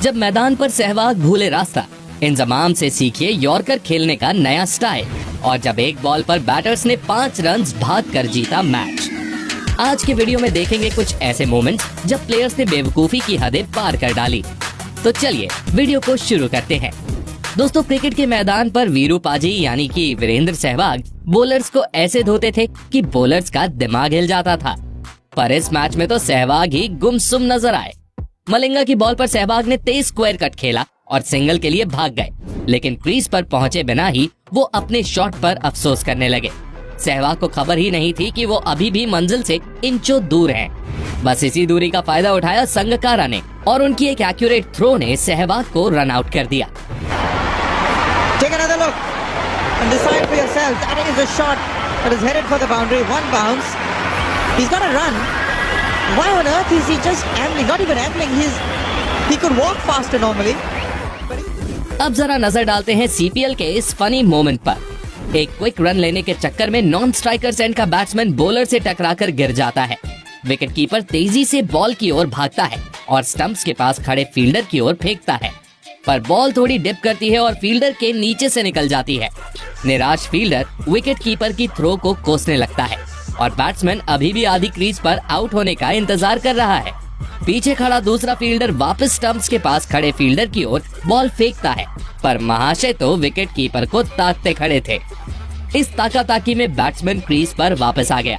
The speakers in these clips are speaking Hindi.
जब मैदान पर सहवाग भूले रास्ता, इंजमाम से सीखिए यॉर्कर खेलने का नया स्टाइल। और जब एक बॉल पर बैटर्स ने 5 रन भाग कर जीता मैच। आज के वीडियो में देखेंगे कुछ ऐसे मोमेंट्स जब प्लेयर्स ने बेवकूफी की हदें पार कर डाली। तो चलिए वीडियो को शुरू करते हैं। दोस्तों, क्रिकेट के मैदान पर वीरू पाजी यानी कि वीरेंद्र सहवाग बॉलर्स को ऐसे धोते थे कि बॉलर्स का दिमाग हिल जाता था। पर इस मैच में तो सहवाग ही गुमसुम नजर आए। मलिंगा की बॉल पर सहवाग ने तेज स्क्वायर कट खेला और सिंगल के लिए भाग गए, लेकिन क्रीज पर पहुंचे बिना ही वो अपने शॉट पर अफसोस करने लगे। सहवाग को खबर ही नहीं थी कि वो अभी भी मंजिल से इंचों दूर हैं। बस इसी दूरी का फायदा उठाया संगकारा ने और उनकी एक एक्यूरेट थ्रो ने सहवाग को रन आउट कर दिया। Take another look and decide for yourself. That is a shot that is headed for the boundary. One bounce. He's got a run. Why on earth is he just ambling? Not even ambling. He could walk faster normally. अब जरा नजर डालते हैं सीपीएल के इस फनी मोमेंट पर। एक क्विक रन लेने के चक्कर में नॉन स्ट्राइकर एंड का बैट्समैन बॉलर से टकराकर गिर जाता है। विकेट कीपर तेजी से बॉल की ओर भागता है और स्टंप्स के पास खड़े फील्डर की ओर फेंकता है, पर बॉल थोड़ी डिप करती है और फील्डर के नीचे से निकल जाती है। निराश फील्डर विकेट कीपर की थ्रो को कोसने लगता है और बैट्समैन अभी भी आधी क्रीज पर आउट होने का इंतजार कर रहा है। पीछे खड़ा दूसरा फील्डर वापस स्टंप्स के पास खड़े फील्डर की ओर बॉल फेंकता है, पर महाशय तो विकेट कीपर को ताकते खड़े थे। इस ताकाताकी में बैट्समैन क्रीज पर वापस आ गया।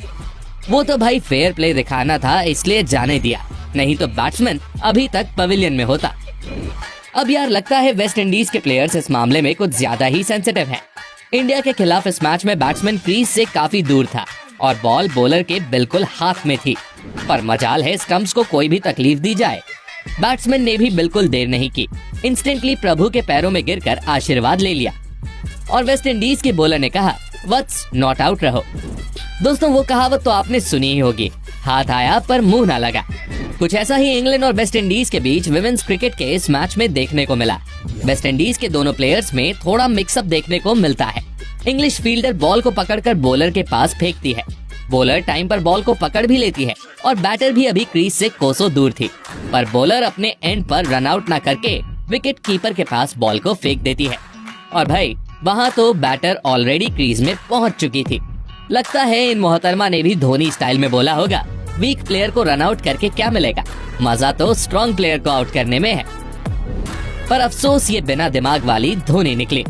वो तो भाई फेयर प्ले दिखाना था, इसलिए जाने दिया, नहीं तो बैट्समैन अभी तक पवेलियन में होता। अब यार लगता है वेस्ट इंडीज के प्लेयर्स इस मामले में कुछ ज्यादा ही सेंसिटिव हैं। इंडिया के खिलाफ इस मैच में बैट्समैन क्रीज से काफी दूर था और बॉल बॉलर के बिल्कुल हाथ में थी, पर मजाल है स्टंप्स को कोई भी तकलीफ दी जाए। बैट्समैन ने भी बिल्कुल देर नहीं की, इंस्टेंटली प्रभु के पैरों में गिरकर आशीर्वाद ले लिया और वेस्ट इंडीज के बॉलर ने कहा, वट्स नॉट आउट रहो। दोस्तों, वो कहावत तो आपने सुनी ही होगी, हाथ आया पर मुंह ना लगा। कुछ ऐसा ही इंग्लैंड और वेस्ट इंडीज के बीच विमेंस क्रिकेट के इस मैच में देखने को मिला। वेस्ट इंडीज के दोनों प्लेयर्स में थोड़ा मिक्सअप देखने को मिलता है। इंग्लिश फील्डर बॉल को पकड़कर बॉलर के पास फेंकती है, बॉलर टाइम पर बॉल को पकड़ भी लेती है और बैटर भी अभी क्रीज से कोसों दूर थी, पर बॉलर अपने एंड पर रन आउट न करके विकेट कीपर के पास बॉल को फेंक देती है। और भाई वहाँ तो बैटर ऑलरेडी क्रीज में पहुँच चुकी थी। लगता है इन मोहतरमा ने भी धोनी स्टाइल में बोला होगा, वीक प्लेयर को रन आउट करके क्या मिलेगा, मजा तो स्ट्रॉन्ग प्लेयर को आउट करने में है। पर अफसोस ये बिना दिमाग वाली धोनी निकली।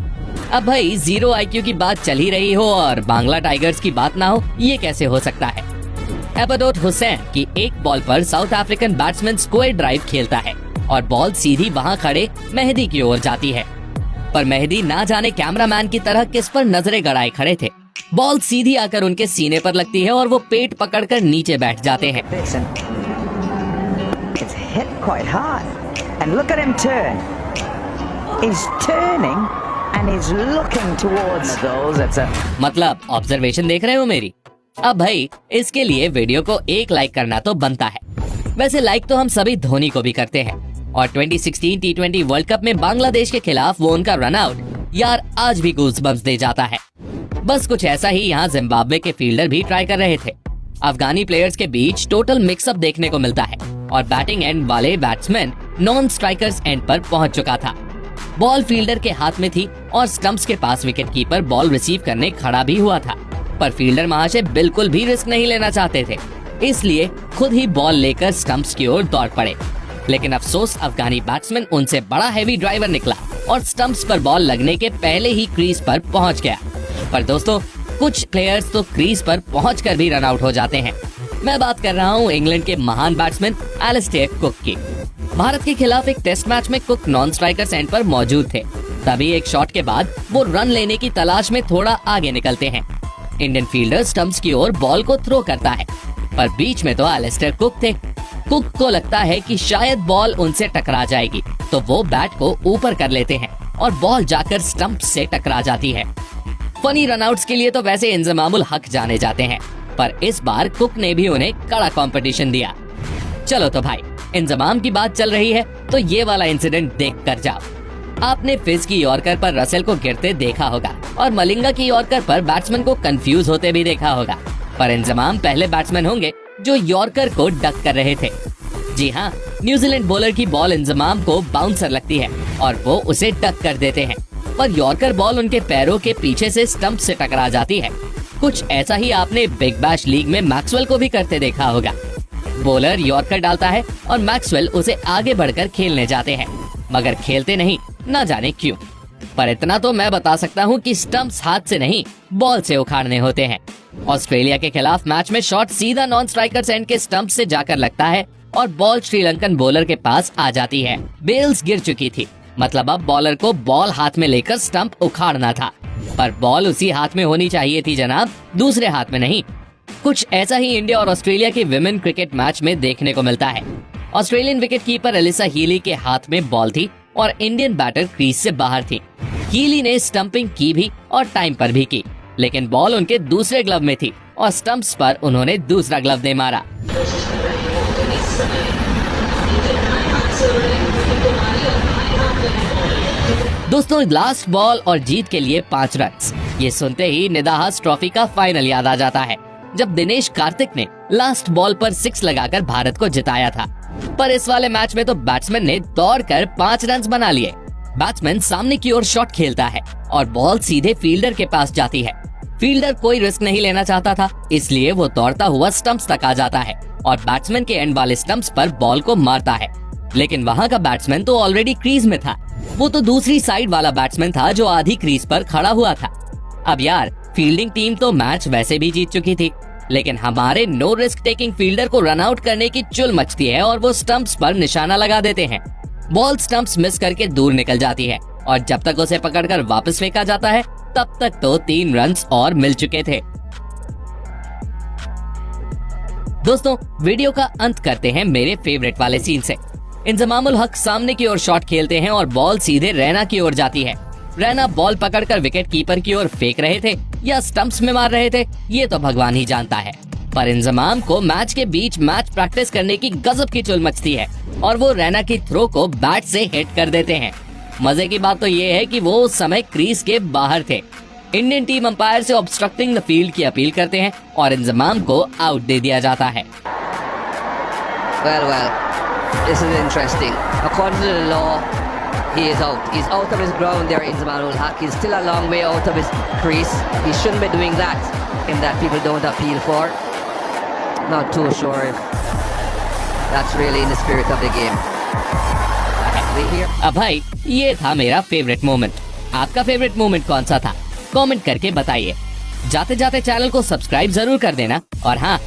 अब भाई 0 IQ की बात चल ही रही हो और बांग्ला टाइगर्स की बात ना हो, ये कैसे हो सकता है। एबदोत हुसैन की एक बॉल पर south African batsman square drive खेलता है और बॉल सीधी वहाँ खड़े मेहदी की ओर जाती है, पर मेहदी ना जाने कैमरामैन की तरह किस पर नजरें गड़ाए खड़े थे। बॉल सीधी आकर उनके सीने पर लगती है और वो पेट पकड़कर नीचे बैठ जाते हैं। मतलब ऑब्जर्वेशन देख रहे हो मेरी। अब भाई इसके लिए वीडियो को 1 लाइक करना तो बनता है। वैसे लाइक तो हम सभी धोनी को भी करते हैं और 2016 T20 वर्ल्ड कप में बांग्लादेश के खिलाफ वो उनका रन आउट यार आज भी गूज़बम्प्स दे जाता है। बस कुछ ऐसा ही यहाँ जिम्बाब्वे के फील्डर भी ट्राई कर रहे थे। अफगानी प्लेयर्स के बीच टोटल मिक्सअप देखने को मिलता है और बैटिंग एंड वाले बैट्समैन नॉन स्ट्राइकर्स एंड पर पहुंच चुका था। बॉल फील्डर के हाथ में थी और स्टंप्स के पास विकेट कीपर बॉल रिसीव करने खड़ा भी हुआ था, पर फील्डर महाशय बिल्कुल भी रिस्क नहीं लेना चाहते थे, इसलिए खुद ही बॉल लेकर स्टंप्स की ओर दौड़ पड़े। लेकिन अफसोस अफगानी बैट्समैन उनसे बड़ा हैवी ड्राइवर निकला और स्टंप्स पर बॉल लगने के पहले ही क्रीज पर पहुंच गया। पर दोस्तों, कुछ प्लेयर्स तो क्रीज पर पहुंचकर भी रन आउट हो जाते हैं। मैं बात कर रहा हूं इंग्लैंड के महान बैट्समैन एलिस्टेयर कुक की। भारत के खिलाफ एक टेस्ट मैच में कुक नॉन स्ट्राइकर एंड पर मौजूद थे। तभी एक शॉट के बाद वो रन लेने की तलाश में थोड़ा आगे निकलते हैं। इंडियन फील्डर स्टंप्स की ओर बॉल को थ्रो करता है, पर बीच में तो एलिस्टेयर कुक थे। कुक को लगता है कि शायद बॉल उनसे टकरा जाएगी, तो वो बैट को ऊपर कर लेते हैं और बॉल जाकर स्टंप से टकरा जाती है। फनी रनआउट्स के लिए तो वैसे इंजमामुल हक जाने जाते हैं, पर इस बार कुक ने भी उन्हें कड़ा कंपटीशन दिया। चलो तो भाई, इंजमाम की बात चल रही है तो ये वाला इंसिडेंट देख कर जाओ। आपने फिज की यॉर्कर पर रसेल को गिरते देखा होगा और मलिंगा की यॉर्कर पर बैट्समैन को कंफ्यूज होते भी देखा होगा, पर इंजमाम पहले बैट्समैन होंगे जो यॉर्कर को डक कर रहे थे। जी हाँ, न्यूजीलैंड बॉलर की बॉल इंजमाम को बाउंसर लगती है और वो उसे डक कर देते हैं, पर यॉर्कर बॉल उनके पैरों के पीछे से स्टंप से टकरा जाती है। कुछ ऐसा ही आपने बिग बैश लीग में मैक्सवेल को भी करते देखा होगा। बॉलर यॉर्कर डालता है और मैक्सवेल उसे आगे बढ़कर खेलने जाते हैं, मगर खेलते नहीं, ना जाने क्यों। पर इतना तो मैं बता सकता हूँ कि स्टंप्स हाथ से नहीं, बॉल से उखाड़ने होते हैं। ऑस्ट्रेलिया के खिलाफ मैच में शॉट सीधा नॉन स्ट्राइकर्स एंड के स्टंप से जाकर लगता है और बॉल श्रीलंकन बॉलर के पास आ जाती है। बेल्स गिर चुकी थी, मतलब अब बॉलर को बॉल हाथ में लेकर स्टंप उखाड़ना था, पर बॉल उसी हाथ में होनी चाहिए थी जनाब, दूसरे हाथ में नहीं। कुछ ऐसा ही इंडिया और ऑस्ट्रेलिया के विमेन क्रिकेट मैच में देखने को मिलता है। Australian wicket keeper Alyssa Healy के हाथ में बॉल थी और इंडियन बैटर क्रीज से बाहर थी। हीली ने स्टंपिंग की भी और टाइम पर भी की, लेकिन बॉल उनके दूसरे ग्लव में थी और स्टंप्स पर उन्होंने दूसरा ग्लव दे मारा। दोस्तों, लास्ट बॉल और जीत के लिए 5 रन। ये सुनते ही निदाहस ट्रॉफी का फाइनल याद आ जाता है, जब दिनेश कार्तिक ने लास्ट बॉल पर 6 लगाकर भारत को जिताया था। पर इस वाले मैच में तो बैट्समैन ने दौड़कर 5 रन बना लिए। बैट्समैन सामने की ओर शॉट खेलता है और बॉल सीधे फील्डर के पास जाती है। फील्डर कोई रिस्क नहीं लेना चाहता था, इसलिए वो दौड़ता हुआ स्टंप्स तक आ जाता है और बैट्समैन के एंड वाले स्टंप्स पर बॉल को मारता है। लेकिन वहाँ का बैट्समैन तो ऑलरेडी क्रीज में था, वो तो दूसरी साइड वाला बैट्समैन था जो आधी क्रीज पर खड़ा हुआ था। अब यार, फील्डिंग टीम तो मैच वैसे भी जीत चुकी थी, लेकिन हमारे नो रिस्क टेकिंग फील्डर को रन आउट करने की चुल मचती है और वो स्टंप्स पर निशाना लगा देते हैं। बॉल स्टंप्स मिस करके दूर निकल जाती है और जब तक उसे पकड़कर वापस फेंका जाता है, तब तक तो 3 रन और मिल चुके थे। दोस्तों, वीडियो का अंत करते हैं मेरे फेवरेट वाले सीन से। इंजमामुल हक सामने की ओर शॉट खेलते हैं और बॉल सीधे रैना की ओर जाती है। रैना बॉल पकड़कर विकेट कीपर की ओर फेंक रहे थे या स्टंप्स में मार रहे थे, ये तो भगवान ही जानता है। पर इंजमाम को मैच के बीच मैच प्रैक्टिस करने की गजब की चुल मचती है और वो रैना की थ्रो को बैट से हिट कर देते हैं। मजे की बात तो ये है कि वो उस समय क्रीज के बाहर थे। इंडियन टीम अंपायर से ऑब्स्ट्रक्टिंग द फील्ड की अपील करते हैं और इंजमाम को आउट दे दिया जाता है। Well, this is interesting. According to the law, he is out. He's out of his ground there, Inzamamul Haq. He's still a long way out of his crease. He shouldn't be doing that. In that people don't appeal for. Not too sure if that's really in the spirit of the game. अब भाई, ये था मेरा फेवरेट मोमेंट। आपका फेवरेट मोमेंट कौन सा था? कमेंट करके बताइए। जाते जाते चैनल को सब्सक्राइब जरूर कर देना और हाँ,